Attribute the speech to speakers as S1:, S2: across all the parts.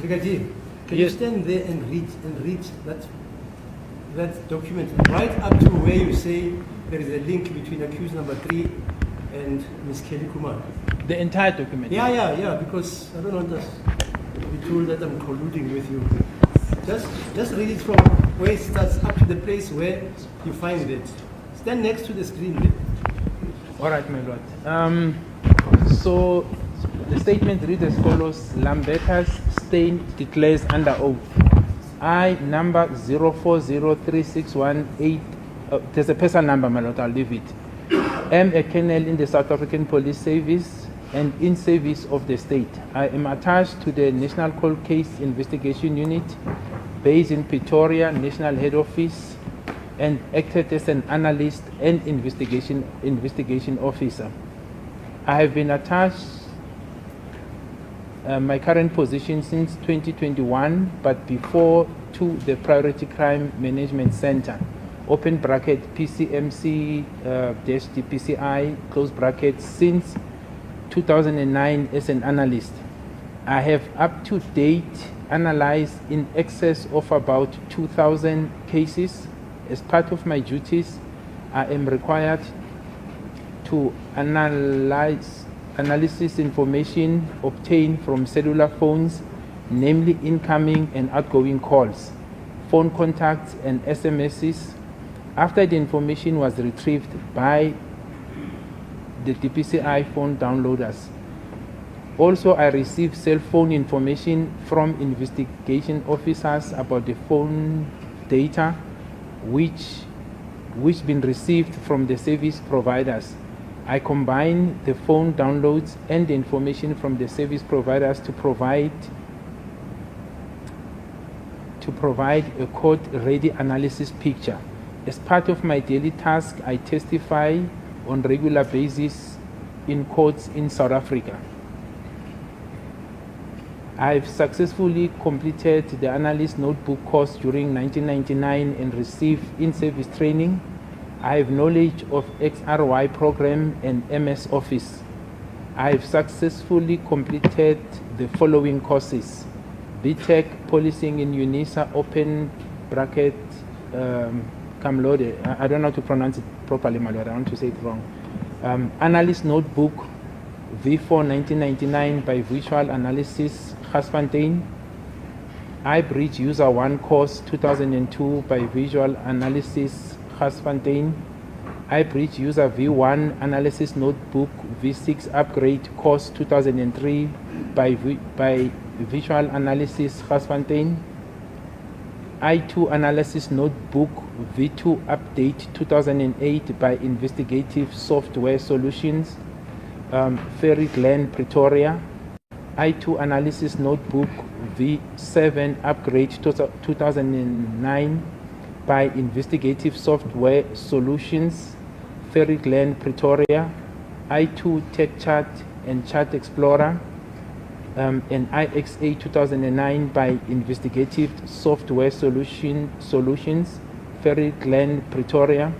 S1: Brigadier, can you stand there and read that document right up to where you say there is a link between accused number 3 and Ms. Kelly Kumar?
S2: The entire document?
S1: Yeah, because I don't want us to be told that I'm colluding with you. Just read it from where it starts up to the place where you find it. Stand next to the screen there.
S2: All right, my lord. So the statement reads as follows: Lambertus Steyn declares under oath. I, number 040361 there's a person number, my lord, I'll leave it. Am a colonel in the South African Police Service and in service of the state. I am attached to the National Cold Case Investigation Unit based in Pretoria, National Head Office, and acted as an analyst and investigation officer. I have been attached my current position since 2021, but before to the Priority Crime Management Center, open bracket PCMC-DPCI, close bracket, since 2009 as an analyst. I have up to date analyzed in excess of about 2,000 cases. As part of my duties, I am required to analysis information obtained from cellular phones, namely incoming and outgoing calls, phone contacts, and SMSs, after the information was retrieved by the DPCI phone downloaders. Also, I received cell phone information from investigation officers about the phone data which been received from the service providers. I combine the phone downloads and the information from the service providers to provide a court-ready analysis picture. As part of my daily task, I testify on regular basis in courts in South Africa. I've successfully completed the analyst notebook course during 1999 and received in-service training. I have knowledge of XRY program and MS Office. I have successfully completed the following courses: BTEC Policing in UNISA, open bracket, Kamlode. I don't know how to pronounce it properly, my lord. I want to say it wrong. Analyst Notebook V4 1999 by Visual Analysis, Gasfontein. iBridge User 1 course 2002 by Visual Analysis, Gasfontein. iBridge User V1 Analysis Notebook V6 Upgrade course 2003 by Visual Analysis, Gasfontein. I2 Analysis Notebook V2 Update 2008 by Investigative Software Solutions, Ferry Glen, Pretoria. I2 Analysis Notebook V7 Upgrade 2009 by Investigative Software Solutions, Ferry Glen, Pretoria. I2 Tech Chart and Chart Explorer, and IXA 2009 by Investigative Software Solutions, Ferry Glen, Pretoria.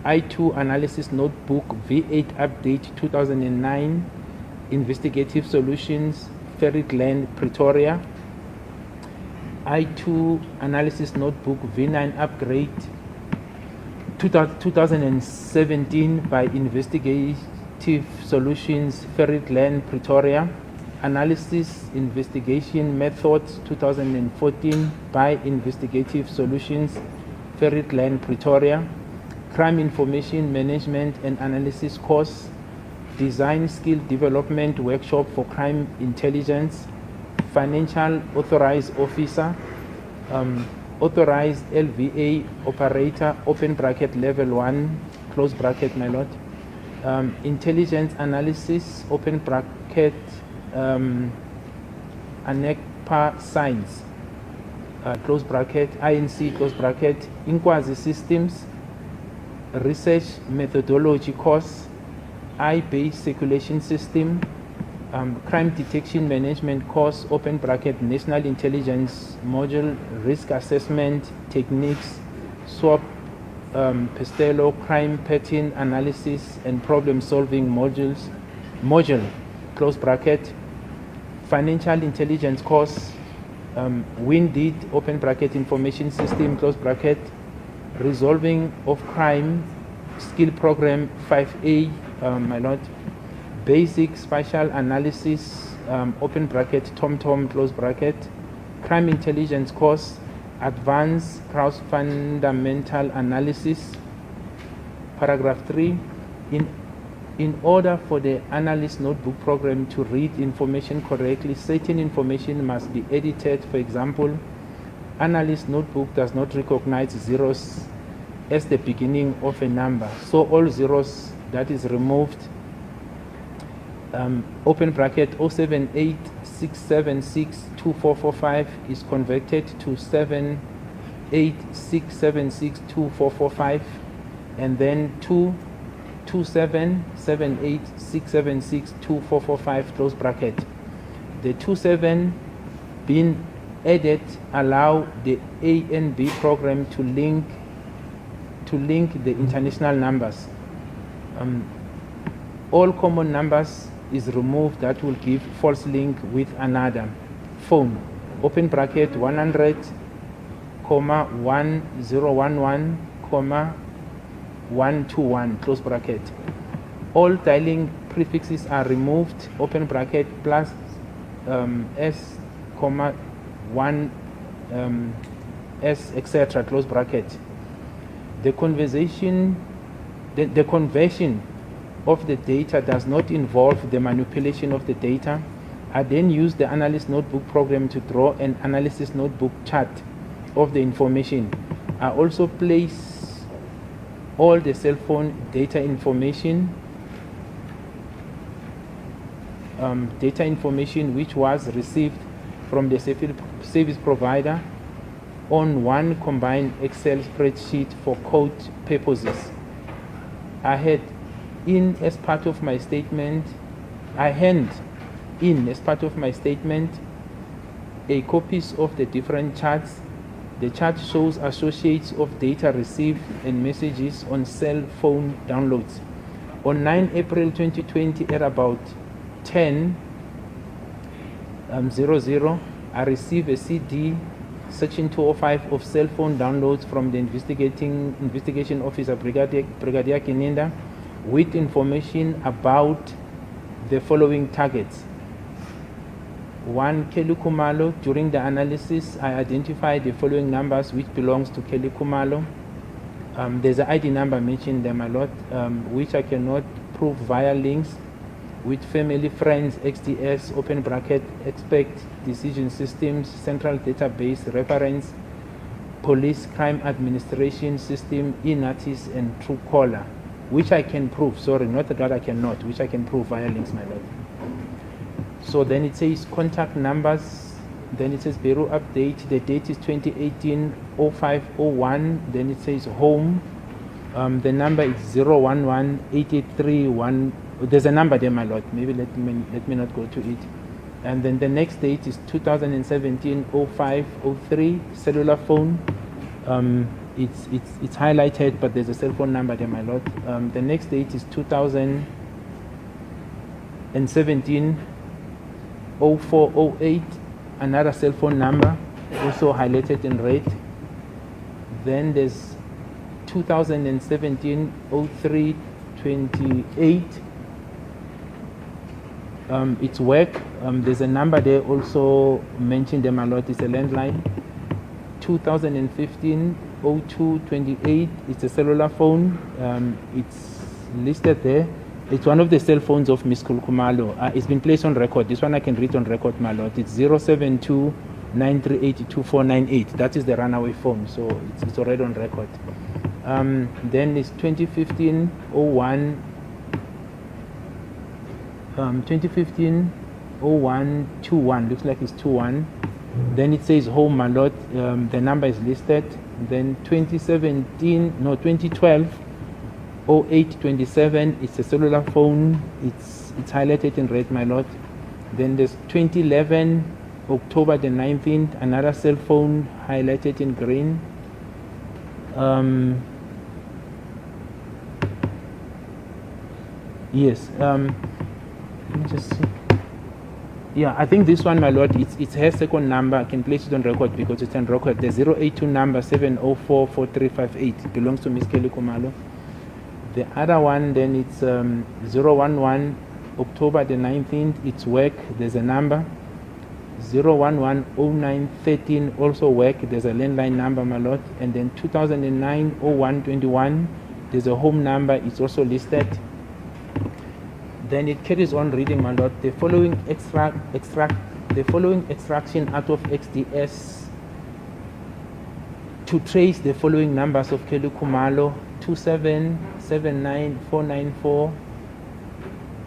S2: I2 Analysis Notebook V8 Update 2009, Investigative Solutions, Ferry Glen, Pretoria. I2 Analysis Notebook V9 Upgrade 2017 by Investigative Solutions, Ferry Glen, Pretoria. Analysis Investigation Methods 2014 by Investigative Solutions, Ferry Glen, Pretoria. Crime Information Management and Analysis course, Design Skill Development Workshop for Crime Intelligence, Financial Authorized Officer, Authorized LVA Operator, open bracket level 1, close bracket, my lord. Intelligence Analysis, open bracket, ANECPA Science, close bracket, INC, close bracket. Inkwazi Systems, Research Methodology course, I-based Circulation System, Crime Detection Management course, open bracket, National Intelligence Module, Risk Assessment Techniques, SWOP, Pestello, Crime Pattern Analysis and Problem Solving module, close bracket. Financial Intelligence course, WINDIT, open bracket, information system, close bracket, resolving of crime, skill program 5A, my lord, basic spatial analysis, open bracket, TomTom, close bracket, crime intelligence course, advanced cross fundamental analysis. Paragraph 3, in order for the analyst notebook program to read information correctly, certain information must be edited. For example, analyst notebook does not recognize zeros as the beginning of a number. So all zeros that is removed, open bracket 078-676-2445 is converted to 78-676-2445, and then 227-78-676-2445, close bracket. The 27 being added allow the A and B program to link the international numbers. All common numbers is removed. That will give false link with another. Phone, open bracket 100,1011,121, close bracket. All dialing prefixes are removed, open bracket, plus S, 1, S, etc., close bracket. The conversion of the data does not involve the manipulation of the data. I then use the analyst notebook program to draw an analysis notebook chart of the information. I also place all the cell phone data information which was received from the service provider on one combined Excel spreadsheet for code purposes. I hand in as part of my statement a copies of the different charts. The chart shows associates of data received and messages on cell phone downloads. On 9 April 2020 at about 10:00, I received a CD section 205 of cell phone downloads from the investigation officer Brigadier Gininda with information about the following targets. 1, Kelly Kumalo. During the analysis, I identified the following numbers which belongs to Kelly Kumalo. There's an ID number mentioned them a lot, which I cannot prove via links with family, friends, XDS, open bracket, expect, decision systems, central database, reference, police crime administration system, e-notice, and Truecaller, which I can prove, sorry, not that I cannot, which I can prove via links, my lord. So then it says contact numbers, then it says bureau update, the date is 2018-0501, then it says home, the number is 011-883-1, there's a number there, my lord, maybe let me not go to it. And then the next date is 2017-0503, cellular phone, it's highlighted, but there's a cell phone number there, my lord. The next date is 2017-0408, another cell phone number, also highlighted in red. Then there's 2017-0328. It's work. There's a number there also mentioned them a lot. It's a landline. 2015-0228. It's a cellular phone. It's listed there. It's one of the cell phones of Miss Kulkumalo. It's been placed on record. This one I can read on record, my lord. It's 072-938-2498. That is the runaway phone, so it's already on record. Then it's 2015-01. 2015-0121, looks like it's 21. Then it says home, my lord. The number is listed. Then 2012-0827, it's a cellular phone. It's highlighted in red, my lord. Then there's 2011 October the 19th, another cell phone highlighted in green. Yes. Let me just see. Yeah, I think this one, my lord, it's her second number. I can place it on record because it's on record. The 082 number 7044358 belongs to Miss Kelly Kumalo. The other one, then it's 011 October the 19th. It's work. There's a number. 0110913 also work. There's a landline number, my lord. And then 2009 0121. There's a home number. It's also listed. Then it carries on reading, my lord. The following extraction out of XDS to trace the following numbers of Kelly Kumalo: 2779494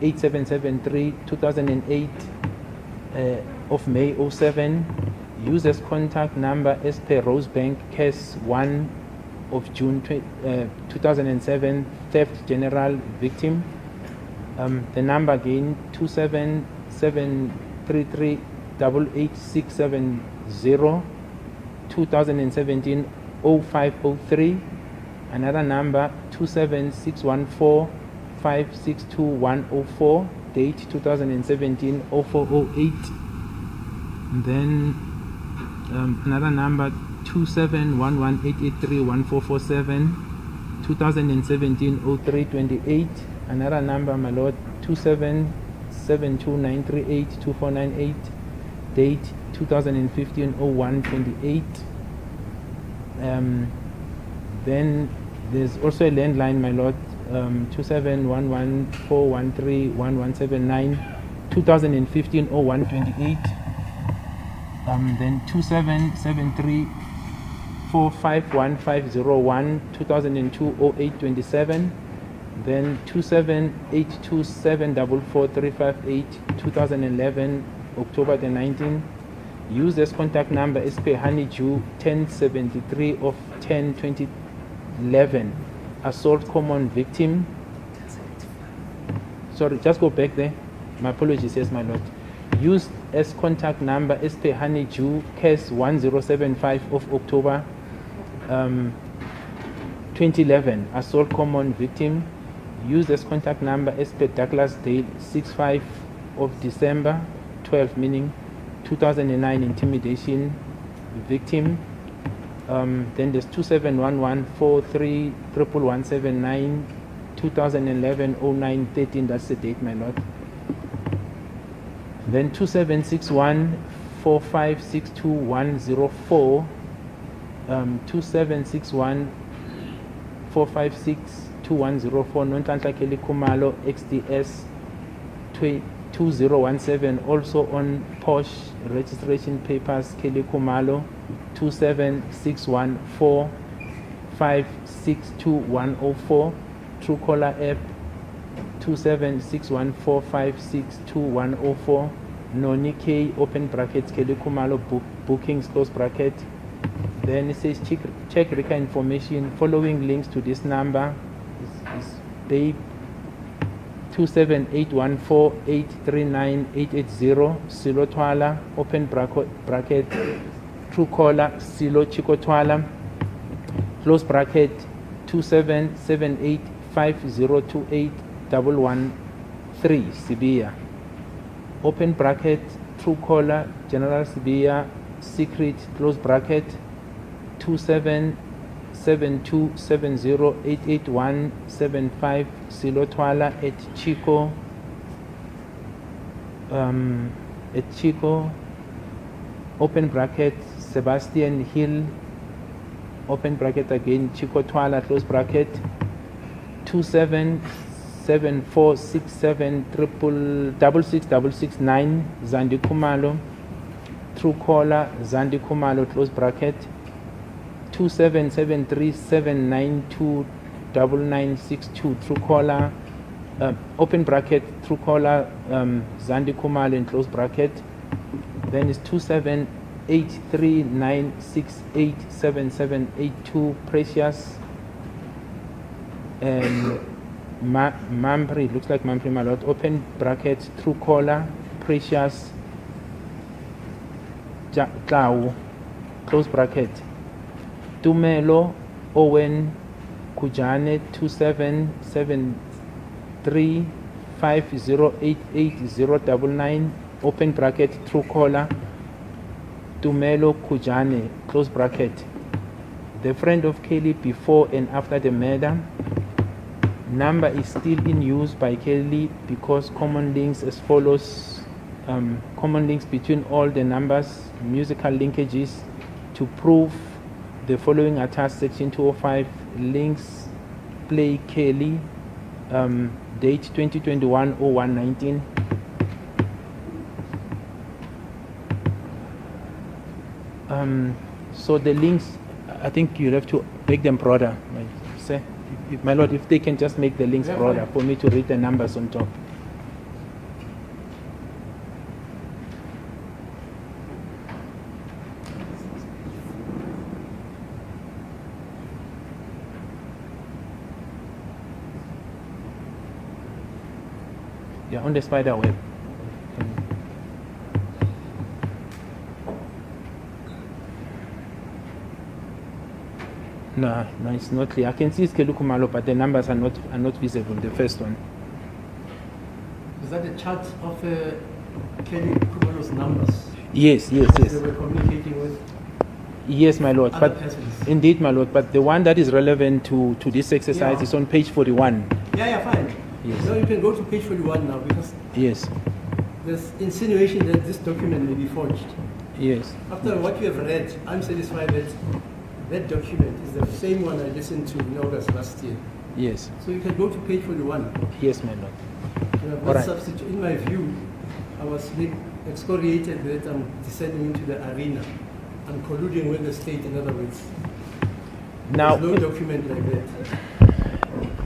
S2: 8773 2008 of May 07. Users contact number as per Rosebank case 1 of June 2007 theft general victim. The number again 27733888670 2017 0503. Another number 27614562104 date 2017 0408. And then another number 27118831447 2017 0328. Another number, my lord, 27729382498 date 2015 0128. Then there's also a landline, my lord, 27114131179 2015 0128. Then 27734515001 2002 0827. Then 27827444358 2011 October the 19th. Users contact number is per Honeydew 1073 of 10/2011. Assault common victim. Sorry, just go back there. My apologies, yes, my lord. Used as contact number is per Honeydew case 1075 of October 2011. Assault common victim. Used as contact number as per Douglas Dale 65 of December 12, meaning 2009 intimidation victim. Then there's 2711431179 2011 0913. That's the date, my lord. Then 276145621104 276145621104 Nonhlanhla Kelly Kumalo XDS 2017, also on Posh registration papers Kelly Kumalo 27614562104. Truecaller app 27614562104. Noni K open brackets Kelly Kumalo bookings close bracket. Then it says check Rika information. Following links to this number is babe 27814839880 Silo Twala open bracket Truecaller Silo Chico Twala close bracket 27785028113 Sibia open bracket Truecaller General Sibia secret close bracket 277270888175 Silo Twala at Chico open bracket Sebastian Hill open bracket again Chico Twala close bracket 27746766669 Zandi Kumalo Truecaller Zandi Kumalo close bracket 27737929962 Truecaller open bracket Truecaller Zandi Kumalo in close bracket. Then it's 27839687782 Precious and Mampri, looks like Mampri Malot open bracket Truecaller Precious Tlau close bracket. Tumelo Owen Kujane 27735088099 open bracket, Truecaller, Tumelo Kujane, close bracket. The friend of Kelly before and after the murder. Number is still in use by Kelly because common links as follows. Common links between all the numbers, musical linkages to prove the following are tasked. Section 205, links, play Kelly, date 2021-01-19. So the links, I think you'll have to make them broader. My lord, if they can just make the links broader for me to read the numbers on top. Yeah, on the spider web. No, it's not clear. I can see it's Kelukumalo, but the numbers are not visible. The first one.
S1: Is that a chart of Kelly Kumalo's numbers?
S2: Yes.
S1: They were communicating with.
S2: Yes, my lord.
S1: Other
S2: But
S1: persons.
S2: indeed, my lord. But the one that is relevant to this exercise is on page 41.
S1: Yeah, fine.
S2: Yes.
S1: Now you can go to page 41 now because
S2: Yes.
S1: there's insinuation that this document may be forged.
S2: Yes.
S1: After what you have read, I'm satisfied that that document is the same one I listened to in August last year.
S2: Yes.
S1: So you can go to page 41.
S2: Yes, my lord.
S1: All
S2: right.
S1: substitute. In my view, I was excoriated that I'm descending into the arena. I'm colluding with the state, in other words.
S2: Now,
S1: There's no document like that.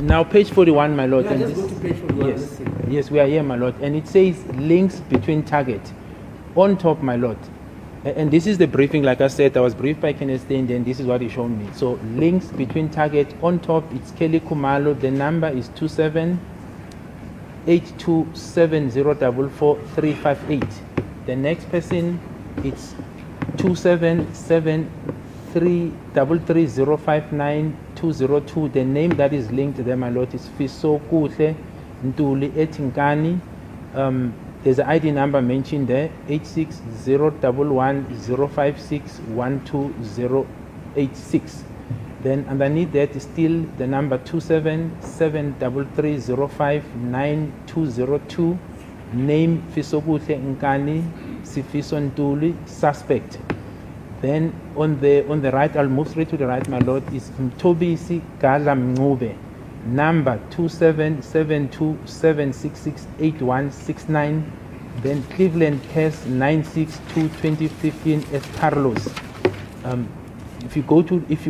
S2: now page 41, my lord.
S1: Yeah,
S2: and
S1: just go to page 41.
S2: Yes.
S1: Let's see.
S2: Yes, we are here, my lord. And it says links between target. On top, my lord. And this is the briefing, like I said, I was briefed by Kenneth Stein, and this is what he showed me. So links between target. On top, it's Kelly Kumalo. The number is 278270444358. The next person, it's 277333059202. The name that is linked there, my lord, is Fiso Kuhle Ntuli Etinkani. There's an ID number mentioned there, 860110561286. Then underneath that is still the number 277333059202. Name Fisokuhle Nkani Sifiso Ntuli, suspect. Then on the right, I'll move straight to the right, my lord, is Mtobisi Gala Mngube. Number 277276681169. Then Cleveland Cass 9622015 as Carlos. If you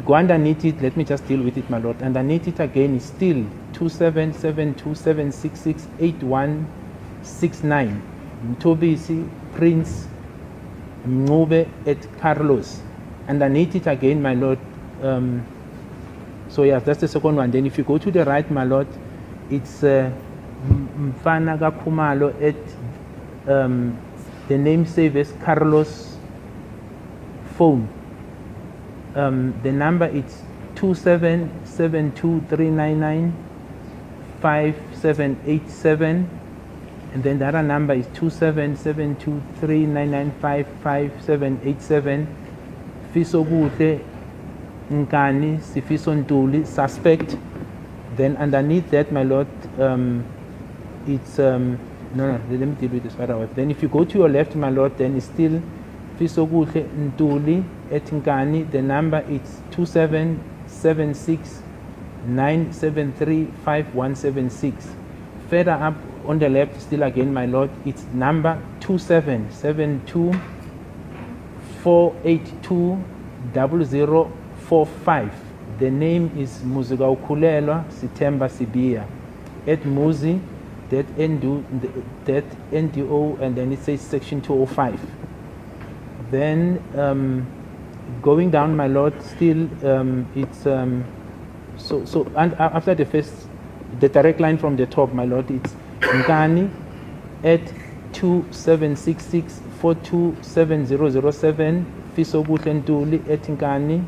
S2: go underneath it, let me just deal with it, my lord. Underneath it again is still 277276681169. Mtobisi Prince Mngube at Carlos. Underneath it again, my lord. So yes, that's the second one. Then if you go to the right, my lord, it's Mfana Gakumalo at the name save as Carlos phone. The number is 2772399577, and then the other number is 277239955787. Fisokuhle Nkani Sifiso Ntuli, suspect. Then underneath that, my lord, it's let me deal with this right away. Then if you go to your left, my lord, then it's still Fisokuhle Ntuli at Nkani. The number is 277697351776. Further up on the left, still again, my lord, it's number 2772482045. The name is Muziga Ukulelwa Sitemba Sibia at Muzi, that NDO, and then it says section 205. Then going down, my lord, still it's so and after the first, the direct line from the top, my lord, it's Nkani at 2766427007. Fisokuhle Ntuli at Nkani.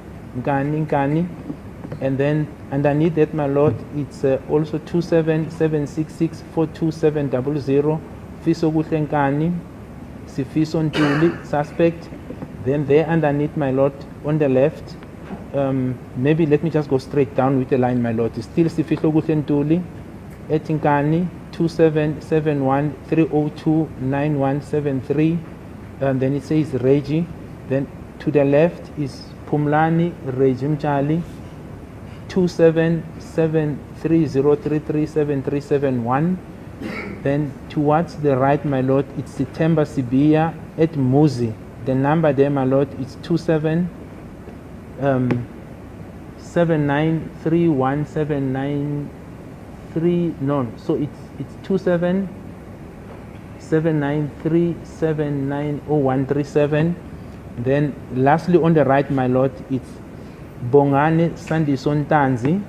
S2: And then underneath that, my lord, it's also 2776642700. Fisokuhle Nkani. Sifiso Ntuli, suspect. Then there underneath, my lord, on the left, maybe let me just go straight down with the line, my lord. It's still Sifiso Ntuli, Etinkani, 2771-302-9173. Then it says Reggie. Then to the left is Pumlani Regime Charlie, 277303373771. Then towards the right, my lord, it's September Sibia at Muzi. The number there, my lord, is 27793179. No, so it's 277937900137. Then lastly on the right, my lord, it's Bongane Sandison Tanzi.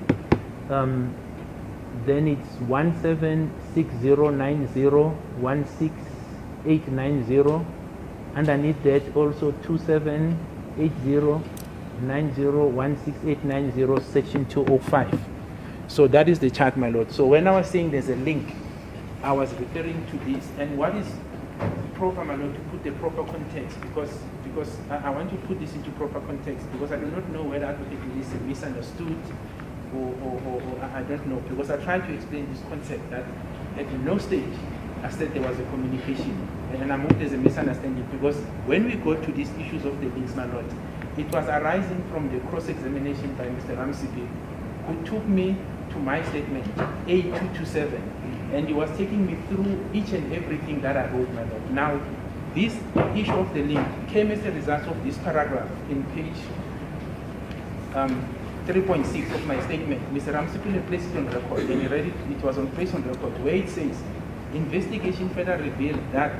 S2: Then it's 176090168990. Underneath that also 278090168990 section 205. So that is the chart, my lord. So when I was saying there's a link, I was referring to this. And what is proper, my lord, to put the proper context, because I want to put this into proper context, because I do not know whether advocate is misunderstood or I don't know, because I tried to explain this concept that at no stage I said there was a communication, and I moved there's a misunderstanding, because when we go to these issues of the links, my lord, it was arising from the cross-examination by Mr. Ramsipi, who took me to my statement A227, and he was taking me through each and everything that I wrote, my lord. Now, this issue of the link came as a result of this paragraph in page 3.6 of my statement. Mr. Ramsipi placed it on record, and he read it, it was on place on record, where it says, investigation further revealed that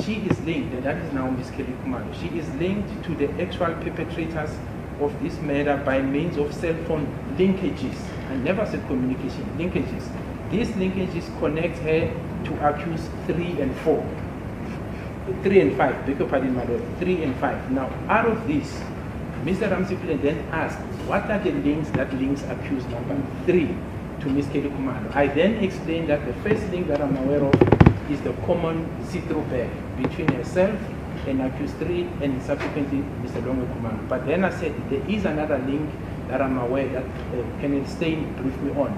S2: she is linked, and that is now Ms. Kelly Kumalo, she is linked to the actual perpetrators of this murder by means of cell phone linkages. I never said communication, linkages. These linkages connect her to accused 3 and 4. 3 and 5, beg your pardon, my lord, 3 and 5. Now, out of this, Mr. Ramsipi then asked, what are the links that links accused number 3 to Ms. Kelly Kumalo? I then explained that the first link that I'm aware of is the common see-through bag between herself and accused 3 and subsequently Mr. Longo Kumalo. But then I said there is another link that I'm aware that Kenneth Stein briefed me on.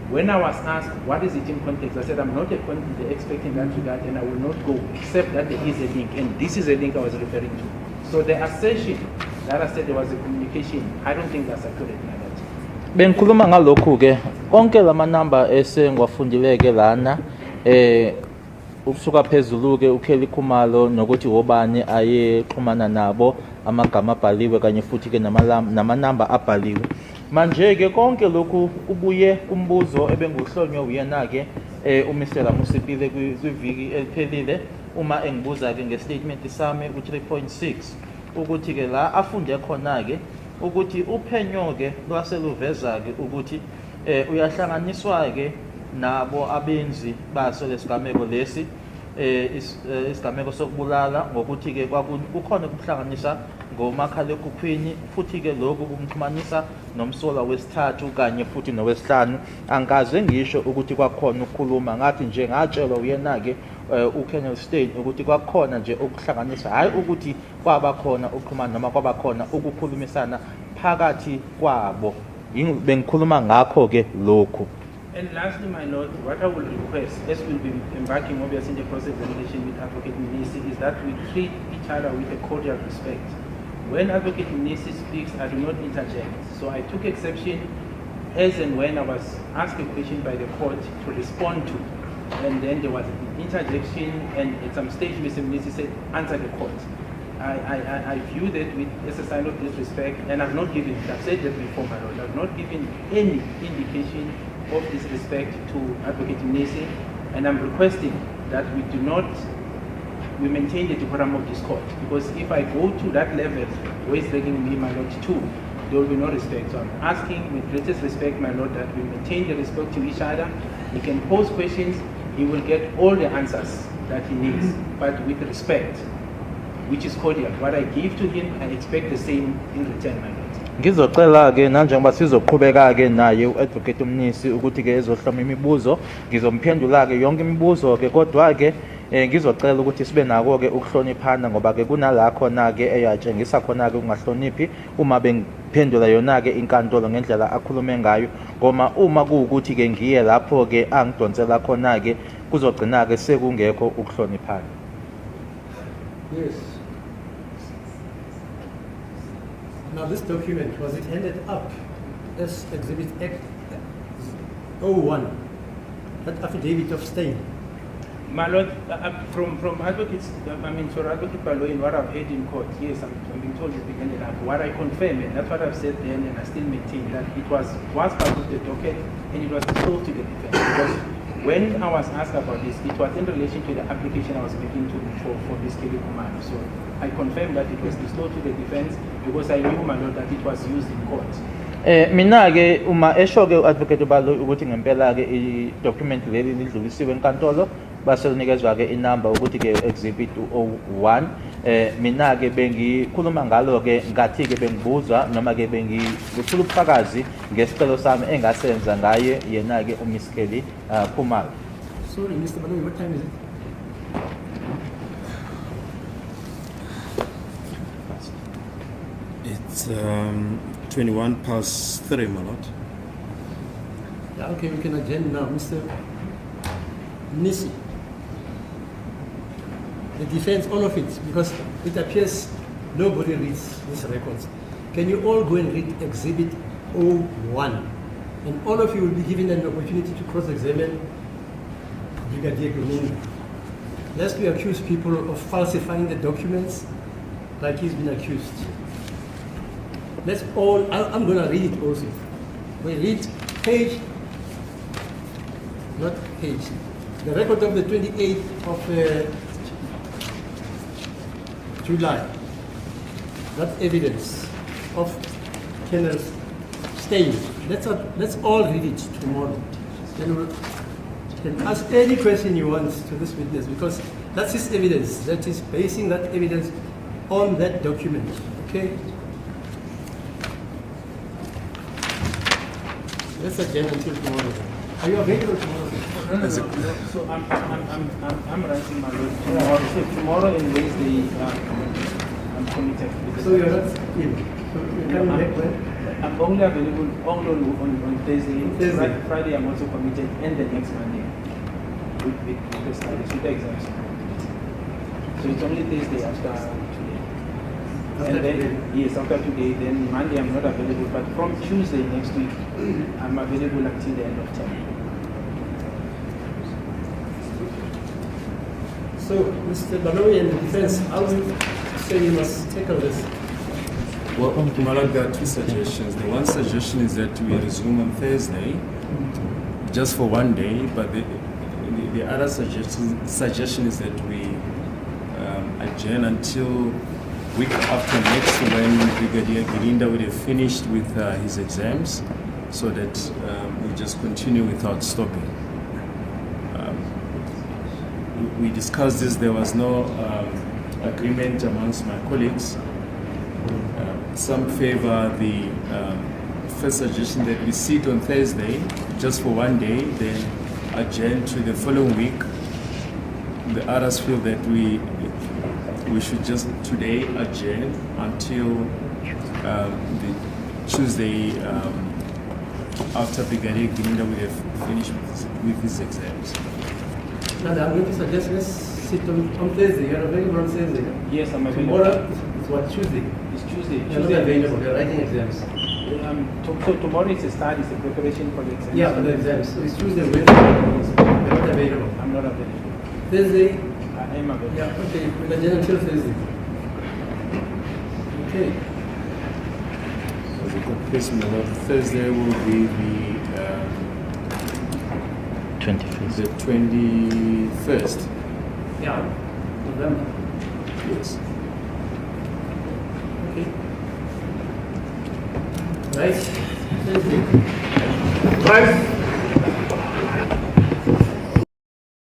S2: When I was asked what is it in context, I said I'm not expecting that regard, and I will not go except that there is a link, and this is a link I was referring to. So the assertion that I said there was a communication, I don't think that's accurate.
S3: Bengikhuluma ngalokhu ke konke lama number esengwafundile ke lana ukusuka phezulu ke uKelly Khumalo nokuthi wobani ayexhumana nabo amagama abhaliwe kanye futhi ke nama number abhaliwe. Manje ke konke lokhu ubuye kumbuzo ebenguhlonywa uyena ke uMr. Ramusipile kwiviki eliphelile uma engibuza ke ngestatement sami ku3.6 ukuthi ke la afunde khona ke ukuthi uphenyo ke lwaseluveza ke ukuthi uyahlanganiswa ke nabo abenzi baso lesigameko lesi isigameko sokubulala ngokuthi ke kukhona ukuhlanganisa ngomakhalekhukhwini futhi ke lokhu kumxhumanisa nomsola wesithathu kanye futhi nowesihlanu. Angikaze ngisho ukuthi kwakhona ukukhuluma ngathi nje ngatshelwa uyena ke uKenneth Stein ukuthi kwakhona nje ukuhlanganisa, hayi ukuthi kwaba khona ukuxhumana noma kwaba khona ukukhulumisana phakathi kwabo. Bengikhuluma ngakho ke lokhu.
S2: And lastly, my lord, what I will request, as we'll be embarking obviously in the cross-examination with Advocate Mnisi, is that we treat each other with a cordial respect. When Advocate Mnisi speaks, I do not interject. So I took exception as and when I was asked a question by the court to respond to. And then there was an interjection, and at some stage Mr. Mnisi said, answer the court. I view that as a sign of disrespect, and I've not given, I've said that before, my lord, I've not given any indication of disrespect to Advocate Mnisi, and I'm requesting that we maintain the decorum of this court, because if I go to that level where it's dragging me, my lord, too, there will be no respect. So I'm asking with greatest respect, my lord, that we maintain the respect to each other. He can pose questions, he will get all the answers that he needs, but with respect, which is cordial. What I give to him, I expect the same in return, my lord.
S3: Ngizocela ke nanjengoba sizoqhubeka ke naye uAdvocate Mnisi ukuthi ke ezohloma imibuzo, ngizomphendula ke yonke imibuzo ke, kodwa ke ngizocela ukuthi sibe nako ke ukuhloniphana ngoba ke kunala khona ke eyatshengisa khona ke ungahloniphi uma bengiphendula yona ke inkantolo ngendlela akhulume ngayo ngoma uma kuukuthi ke ngiye lapho ke angidonsela khona ke kuzogcina ke sekungekho ukuhloniphana.
S1: Yes. Now this document, was it handed up as Exhibit Act 01, that affidavit of staying?
S2: My Lord, from advocates, for Advocate Baloyin, what I've heard in court, yes, I'm being told it's been handed up. What I confirm, and that's what I've said then, and I still maintain that it was part of the docket and it was sold to the defense. Because when I was asked about this, it was in relation to the application I was making for this Kelly command. So I confirmed that it was sold to the defense because I knew, my Lord, that it was used in court.
S3: Mina ke uma esho ke uadvocate Balo ukuthi ngempela ke i-document leli lidlulisiwe enkantolo base linikezwa ke inamba ukuthi ke exhibit 01 mina ke bengikhuluma ngalo ke ngathi ke bengibuzwa noma ke bengithula ubufakazi ngesicelo sami engasenza ngaye yena ke uMiss Kelly Khumalo.
S1: Sorry, Mr. Baloyi, what time is it?
S4: It's 3:21, my lord.
S1: Yeah, okay, we can adjourn now. Mr. Nisi. The defense, all of it, because it appears nobody reads these records. Can you all go and read Exhibit 01? And all of you will be given an opportunity to cross-examine Brigadier Gininda. Lest we accuse people of falsifying the documents like he's been accused. Let's all, I'm going to read it also. We read page, not page, the record of the 28th of July. That's evidence of Colonel's staying. Let's all read it tomorrow. Then we can ask any question you want to this witness because that's his evidence. That is basing that evidence on that document. Okay? Let's adjourn until tomorrow. Are you available tomorrow?
S2: No. So I'm writing my Lord tomorrow. So tomorrow and Wednesday, I'm committed.
S1: So you're not in. So you're coming back when?
S2: I'm only available on Thursday.
S1: Thursday.
S2: Friday I'm also committed, and the next Monday with the studies, with the exams. So it's only Thursday after today. And then, yes, after today, then Monday I'm not available, but from Tuesday next week, I'm available until the end of term.
S1: So, Mr. Baloyi and the defense, how do you say you must tackle this?
S4: Well, my lord, there are two suggestions. The one suggestion is that we resume on Thursday, just for one day, but the other suggestion is that we adjourn until week after next when Brigadier Gininda would have finished with his exams so that we just continue without stopping. We discussed this, there was no agreement amongst my colleagues. Some favor the first suggestion that we sit on Thursday just for one day, then adjourn to the following week. The others feel that we should just today adjourn until the Tuesday after Brigadier Gininda will have finished with his exams.
S1: Now, I'm going to suggest let's sit on Thursday. You're available on Thursday?
S2: Yes, I'm available.
S1: Tomorrow is what, Tuesday?
S2: It's Tuesday.
S1: You're not available. You're writing exams.
S2: So tomorrow is a start, it's a preparation for the exams.
S1: Yeah, for the exams. So it's Tuesday, Wednesday. You're not available.
S2: I'm not available.
S1: Thursday?
S2: I am available.
S1: Yeah, okay. We'll adjourn until Thursday. Okay.
S4: As a conclusion, Thursday will be the 21st.
S1: Yeah, November.
S4: Yes.
S1: Okay. Right. Thursday.
S5: Right.